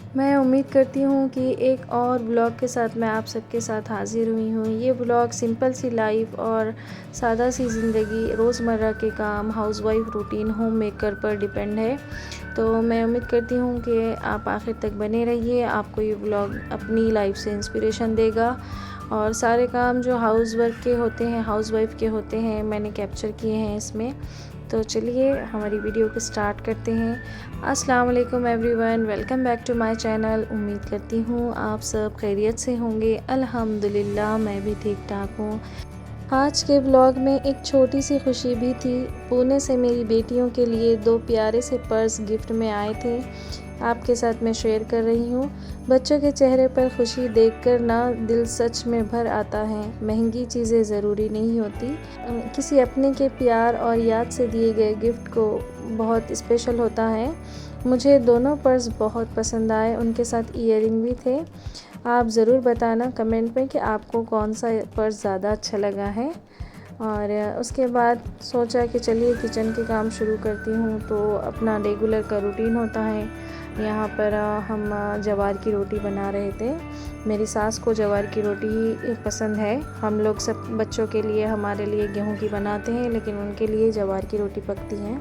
मैं उम्मीद करती हूँ कि एक और ब्लॉग के साथ मैं आप सबके साथ हाज़िर हुई हूँ। ये ब्लॉग सिंपल सी लाइफ और सादा सी ज़िंदगी, रोज़मर्रा के काम, हाउसवाइफ रूटीन, होम मेकर पर डिपेंड है। तो मैं उम्मीद करती हूँ कि आप आखिर तक बने रहिए। आपको ये ब्लॉग अपनी लाइफ से इंस्पिरेशन देगा और सारे काम जो हाउसवर्क के होते हैं, हाउसवाइफ के होते हैं, मैंने कैप्चर किए हैं इसमें। तो चलिए हमारी वीडियो को स्टार्ट करते हैं। अस्सलाम वालेकुम everyone, welcome back to my channel. उम्मीद करती हूँ आप सब खैरियत से होंगे। अल्हम्दुलिल्लाह मैं भी ठीक ठाक हूँ। आज के ब्लॉग में एक छोटी सी खुशी भी थी। पुणे से मेरी बेटियों के लिए 2 प्यारे से पर्स गिफ्ट में आए थे, आपके साथ मैं शेयर कर रही हूँ। बच्चों के चेहरे पर खुशी देखकर ना दिल सच में भर आता है। महंगी चीज़ें ज़रूरी नहीं होती, किसी अपने के प्यार और याद से दिए गए गिफ्ट को बहुत स्पेशल होता है। मुझे दोनों पर्स बहुत पसंद आए, उनके साथ ईयरिंग भी थे। आप ज़रूर बताना कमेंट में कि आपको कौन सा पर्स ज़्यादा अच्छा लगा है। और उसके बाद सोचा कि चलिए किचन के काम शुरू करती हूँ। तो अपना रेगुलर का रूटीन होता है। यहाँ पर हम जवार की रोटी बना रहे थे। मेरी सास को जवार की रोटी ही पसंद है। हम लोग सब बच्चों के लिए, हमारे लिए गेहूं की बनाते हैं, लेकिन उनके लिए जवार की रोटी पकती हैं।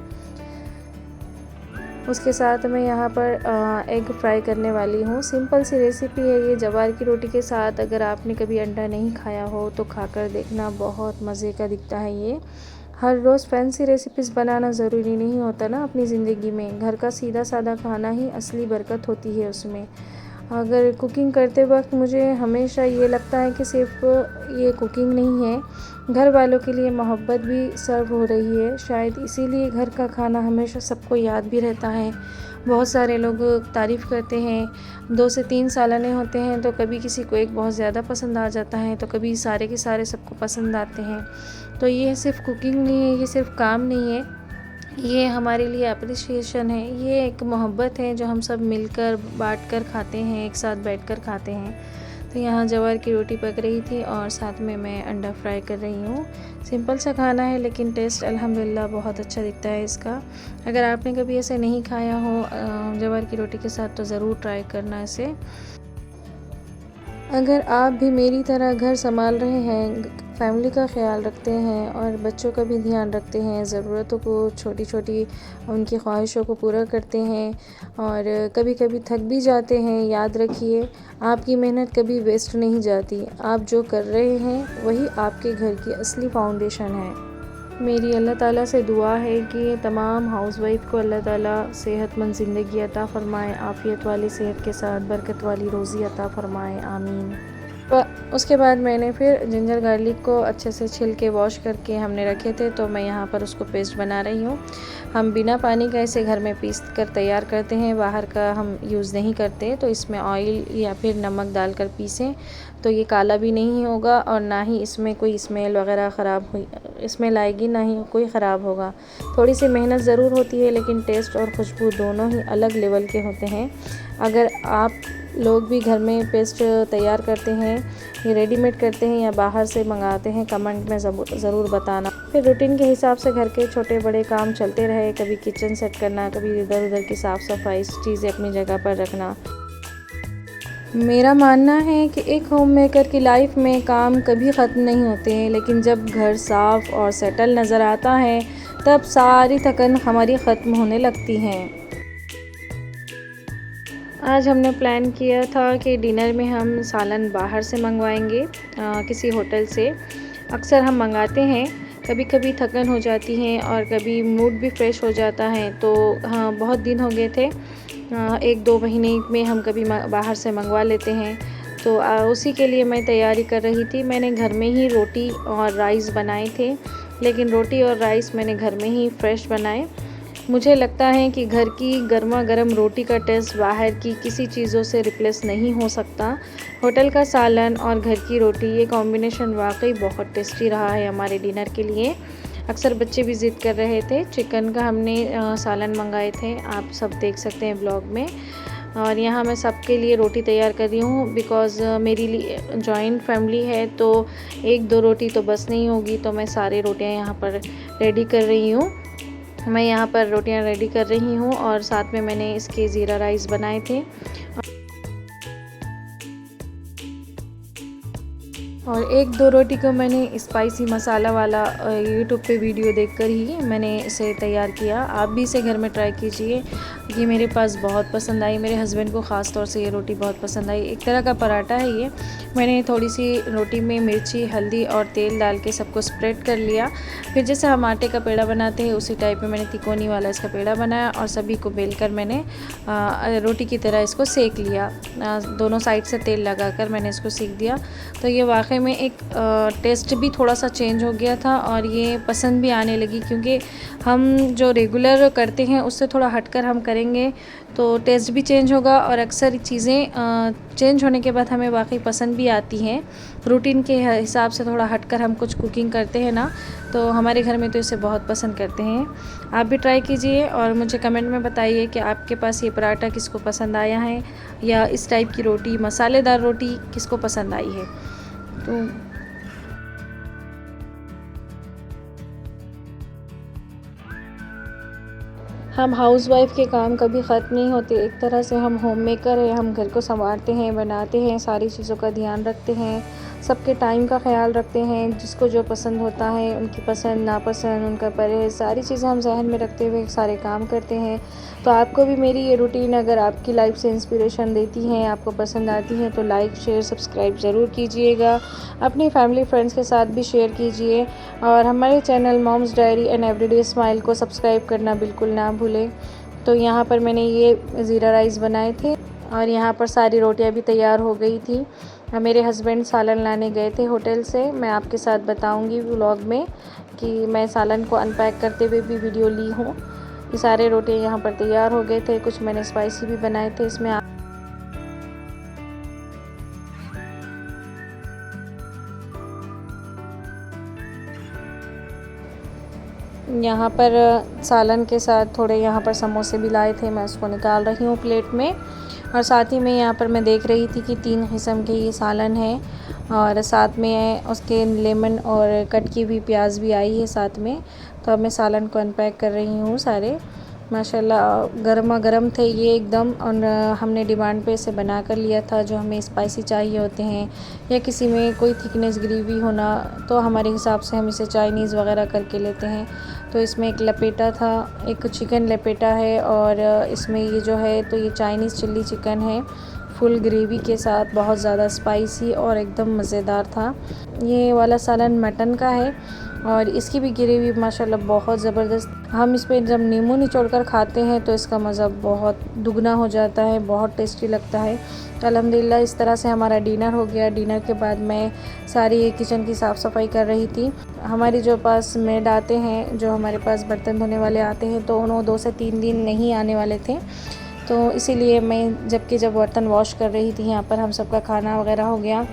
उसके साथ मैं यहाँ पर एग फ्राई करने वाली हूँ। सिंपल सी रेसिपी है ये जवार की रोटी के साथ। अगर आपने कभी अंडा नहीं खाया हो तो खाकर देखना, बहुत मज़े का दिखता है ये। हर रोज़ फैंसी रेसिपीज़ बनाना ज़रूरी नहीं होता ना अपनी ज़िंदगी में। घर का सीधा सादा खाना ही असली बरकत होती है उसमें। अगर कुकिंग करते वक्त मुझे हमेशा ये लगता है कि सिर्फ ये कुकिंग नहीं है, घर वालों के लिए मोहब्बत भी सर्व हो रही है। शायद इसीलिए घर का खाना हमेशा सबको याद भी रहता है। बहुत सारे लोग तारीफ़ करते हैं। 2 से 3 सालाने होते हैं तो कभी किसी को एक बहुत ज़्यादा पसंद आ जाता है, तो कभी सारे के सारे सबको पसंद आते हैं। तो ये सिर्फ कुकिंग नहीं है, ये सिर्फ काम नहीं है, ये हमारे लिए अप्रिसिएशन है। ये एक मोहब्बत है जो हम सब मिलकर बांट कर खाते हैं, एक साथ बैठकर खाते हैं। तो यहाँ जवार की रोटी पक रही थी और साथ में मैं अंडा फ्राई कर रही हूँ। सिंपल सा खाना है लेकिन टेस्ट अल्हम्दुलिल्लाह बहुत अच्छा दिखता है इसका। अगर आपने कभी ऐसे नहीं खाया हो जवार की रोटी के साथ तो ज़रूर ट्राई करना इसे। अगर आप भी मेरी तरह घर संभाल रहे हैं, फैमिली का ख्याल रखते हैं और बच्चों का भी ध्यान रखते हैं, ज़रूरतों को, छोटी छोटी उनकी ख्वाहिशों को पूरा करते हैं और कभी कभी थक भी जाते हैं, याद रखिए आपकी मेहनत कभी वेस्ट नहीं जाती। आप जो कर रहे हैं वही आपके घर की असली फाउंडेशन है। मेरी अल्लाह ताला से दुआ है कि तमाम हाउसवाइफ को अल्लाह ताला सेहतमंद ज़िंदगी अता फ़रमाए, आफ़ियत वाली सेहत के साथ बरकत वाली रोज़ी अता फ़रमाए, आमीन। उसके बाद मैंने फिर जिंजर गार्लिक को अच्छे से छिल के वॉश करके हमने रखे थे, तो मैं यहाँ पर उसको पेस्ट बना रही हूँ। हम बिना पानी का इसे घर में पीस कर तैयार करते हैं, बाहर का हम यूज़ नहीं करते। तो इसमें ऑयल या फिर नमक डालकर पीसें तो ये काला भी नहीं होगा और ना ही इसमें कोई स्मेल वगैरह ख़राब हुई स्मेल आएगी, ना ही कोई ख़राब होगा। थोड़ी सी मेहनत ज़रूर होती है लेकिन टेस्ट और खुशबू दोनों ही अलग लेवल के होते हैं। अगर आप लोग भी घर में पेस्ट तैयार करते हैं, ये रेडीमेड करते हैं या बाहर से मंगाते हैं, कमेंट में ज़रूर बताना। फिर रूटीन के हिसाब से घर के छोटे बड़े काम चलते रहे, कभी किचन सेट करना, कभी इधर उधर की साफ़ सफाई, चीज़ें अपनी जगह पर रखना। मेरा मानना है कि एक होम मेकर की लाइफ में काम कभी ख़त्म नहीं होते हैं, लेकिन जब घर साफ़ और सेटल नज़र आता है तब सारी थकन हमारी ख़त्म होने लगती हैं। आज हमने प्लान किया था कि डिनर में हम सालन बाहर से मंगवाएंगे, किसी होटल से। अक्सर हम मंगाते हैं, कभी कभी थकन हो जाती है और कभी मूड भी फ्रेश हो जाता है। तो हाँ, बहुत दिन हो गए थे, 1-2 महीने में हम कभी बाहर से मंगवा लेते हैं। तो उसी के लिए मैं तैयारी कर रही थी। मैंने घर में ही रोटी और राइस बनाए थे, लेकिन रोटी और राइस मैंने घर में ही फ्रेश बनाए। मुझे लगता है कि घर की गर्मा गर्म रोटी का टेस्ट बाहर की किसी चीज़ों से रिप्लेस नहीं हो सकता। होटल का सालन और घर की रोटी, ये कॉम्बिनेशन वाकई बहुत टेस्टी रहा है हमारे डिनर के लिए। अक्सर बच्चे भी ज़िद कर रहे थे। चिकन का हमने सालन मंगाए थे, आप सब देख सकते हैं ब्लॉग में। और यहाँ मैं सबके लिए रोटी तैयार कर रही हूँ, बिकॉज़ मेरी जॉइंट फैमिली है तो 1-2 रोटी तो बस नहीं होगी। तो मैं सारी रोटियाँ यहाँ पर रेडी कर रही हूँ। मैं यहाँ पर रोटियां रेडी कर रही हूँ और साथ में मैंने इसके ज़ीरा राइस बनाए थे। और एक दो रोटी को मैंने स्पाइसी मसाला वाला यूट्यूब पे वीडियो देखकर ही मैंने इसे तैयार किया। आप भी इसे घर में ट्राई कीजिए। ये मेरे पास बहुत पसंद आई, मेरे हस्बैंड को ख़ास तौर से ये रोटी बहुत पसंद आई। एक तरह का पराठा है ये। मैंने थोड़ी सी रोटी में मिर्ची, हल्दी और तेल डाल के सबको स्प्रेड कर लिया। फिर जैसे हम आटे का पेड़ा बनाते हैं उसी टाइप में मैंने तिकोनी वाला इसका पेड़ा बनाया और सभी को बेलकर मैंने रोटी की तरह इसको सेक लिया। दोनों साइड से तेल लगाकर मैंने इसको सेक दिया। तो ये वाकई में एक टेस्ट भी थोड़ा सा चेंज हो गया था और ये पसंद भी आने लगी, क्योंकि हम जो रेगुलर करते हैं उससे थोड़ा हटकर हम करेंगे तो टेस्ट भी चेंज होगा और अक्सर चीज़ें चेंज होने के बाद हमें वाकई पसंद भी आती हैं। रूटीन के हिसाब से थोड़ा हटकर हम कुछ कुकिंग करते हैं ना, तो हमारे घर में तो इसे बहुत पसंद करते हैं। आप भी ट्राई कीजिए और मुझे कमेंट में बताइए कि आपके पास ये पराठा किसको पसंद आया है या इस टाइप की रोटी, मसालेदार रोटी किसको पसंद आई है। तो हम हाउसवाइफ के काम कभी ख़त्म नहीं होते। एक तरह से हम होम मेकर हैं, हम घर को संवारते हैं, बनाते हैं, सारी चीज़ों का ध्यान रखते हैं, सबके टाइम का ख्याल रखते हैं, जिसको जो पसंद होता है उनकी पसंद नापसंद, उनका परहेज़, सारी चीज़ें हम जहन में रखते हुए सारे काम करते हैं। तो आपको भी मेरी ये रूटीन अगर आपकी लाइफ से इंस्पिरेशन देती हैं, आपको पसंद आती हैं, तो लाइक शेयर सब्सक्राइब ज़रूर कीजिएगा। अपनी फैमिली फ्रेंड्स के साथ भी शेयर कीजिए और हमारे channel moms diary and everyday smile को सब्सक्राइब करना बिल्कुल ना भूलें। तो यहाँ पर मैंने ये ज़ीरा राइस बनाए थे और यहाँ पर सारी रोटियाँ भी तैयार हो गई थी। मेरे हस्बैंड सालन लाने गए थे होटल से। मैं आपके साथ बताऊंगी व्लॉग में कि मैं सालन को अनपैक करते हुए भी वीडियो ली हूँ। ये सारे रोटियाँ यहाँ पर तैयार हो गए थे। कुछ मैंने स्पाइसी भी बनाए थे इसमें। यहाँ पर सालन के साथ थोड़े यहाँ पर समोसे भी लाए थे, मैं उसको निकाल रही हूँ प्लेट में। और साथ ही में यहाँ पर मैं देख रही थी कि 3 किस्म के ये सालन है और साथ में उसके लेमन और कट की भी प्याज भी आई है साथ में। तो अब मैं सालन को अनपैक कर रही हूँ सारे। माशाल्लाह गर्मा गर्म थे ये एकदम। और हमने डिमांड पे इसे बना कर लिया था। जो हमें स्पाइसी चाहिए होते हैं या किसी में कोई थिकनेस ग्रेवी होना, तो हमारे हिसाब से हम इसे चाइनीज़ वगैरह करके लेते हैं। तो इसमें एक लपेटा था, एक चिकन लपेटा है और इसमें ये जो है तो ये चाइनीज़ चिल्ली चिकन है फुल ग्रेवी के साथ, बहुत ज़्यादा स्पाइसी और एकदम मज़ेदार था। ये वाला सालन मटन का है और इसकी भी ग्रेवी माशाल्लाह बहुत ज़बरदस्त। हम इस पे जब नींबू निचोड़ कर खाते हैं तो इसका मज़ा बहुत दुगना हो जाता है, बहुत टेस्टी लगता है। तो अल्हम्दुलिल्लाह इस तरह से हमारा डिनर हो गया। डिनर के बाद मैं सारी किचन की साफ़ सफाई कर रही थी। हमारी जो पास मेड आते हैं, जो हमारे पास बर्तन धोने वाले आते हैं, तो उन्होंने 2 से 3 दिन नहीं आने वाले थे। तो इसीलिए मैं जब बर्तन वॉश कर रही थी, यहाँ पर हम सबका खाना वगैरह हो गया,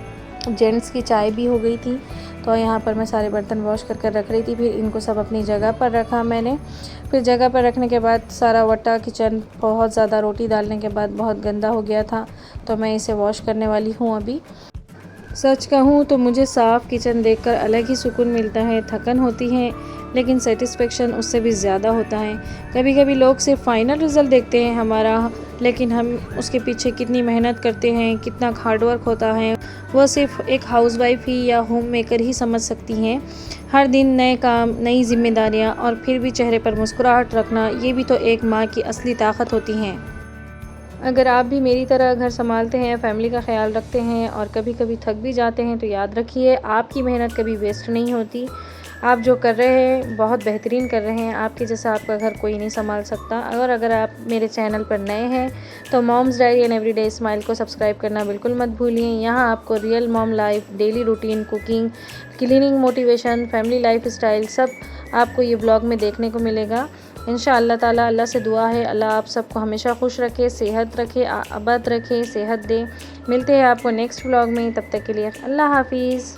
जेंट्स की चाय भी हो गई थी। तो यहाँ पर मैं सारे बर्तन वॉश कर रख रही थी। फिर इनको सब अपनी जगह पर रखा मैंने। फिर जगह पर रखने के बाद सारा वट्टा किचन बहुत ज़्यादा रोटी डालने के बाद बहुत गंदा हो गया था, तो मैं इसे वॉश करने वाली हूँ अभी। सच कहूँ तो मुझे साफ़ किचन देखकर अलग ही सुकून मिलता है। थकन होती है लेकिन सेटिस्फेक्शन उससे भी ज़्यादा होता है। कभी कभी लोग सिर्फ फाइनल रिज़ल्ट देखते हैं हमारा, लेकिन हम उसके पीछे कितनी मेहनत करते हैं, कितना हार्डवर्क होता है, वह सिर्फ एक हाउसवाइफ ही या होम मेकर ही समझ सकती हैं। हर दिन नए काम, नई जिम्मेदारियां और फिर भी चेहरे पर मुस्कुराहट रखना, ये भी तो एक माँ की असली ताकत होती हैं। अगर आप भी मेरी तरह घर संभालते हैं, फैमिली का ख्याल रखते हैं और कभी कभी थक भी जाते हैं, तो याद रखिए आपकी मेहनत कभी वेस्ट नहीं होती। आप जो कर रहे हैं बहुत बेहतरीन कर रहे हैं। आपके जैसा आपका घर कोई नहीं संभाल सकता। अगर आप मेरे चैनल पर नए हैं तो moms diary and everyday smile को सब्सक्राइब करना बिल्कुल मत भूलिए। यहाँ आपको real mom life, daily routine, cooking, cleaning, motivation, family lifestyle सब आपको ये ब्लॉग में देखने को मिलेगा। इंशाअल्लाह ताला अल्लाह से दुआ है अल्लाह आप सबको हमेशा खुश रखे, सेहत रखे, आबाद रखे, सेहत दे। मिलते हैं आपको नेक्स्ट ब्लॉग में। तब तक के लिए अल्लाह हाफिज़।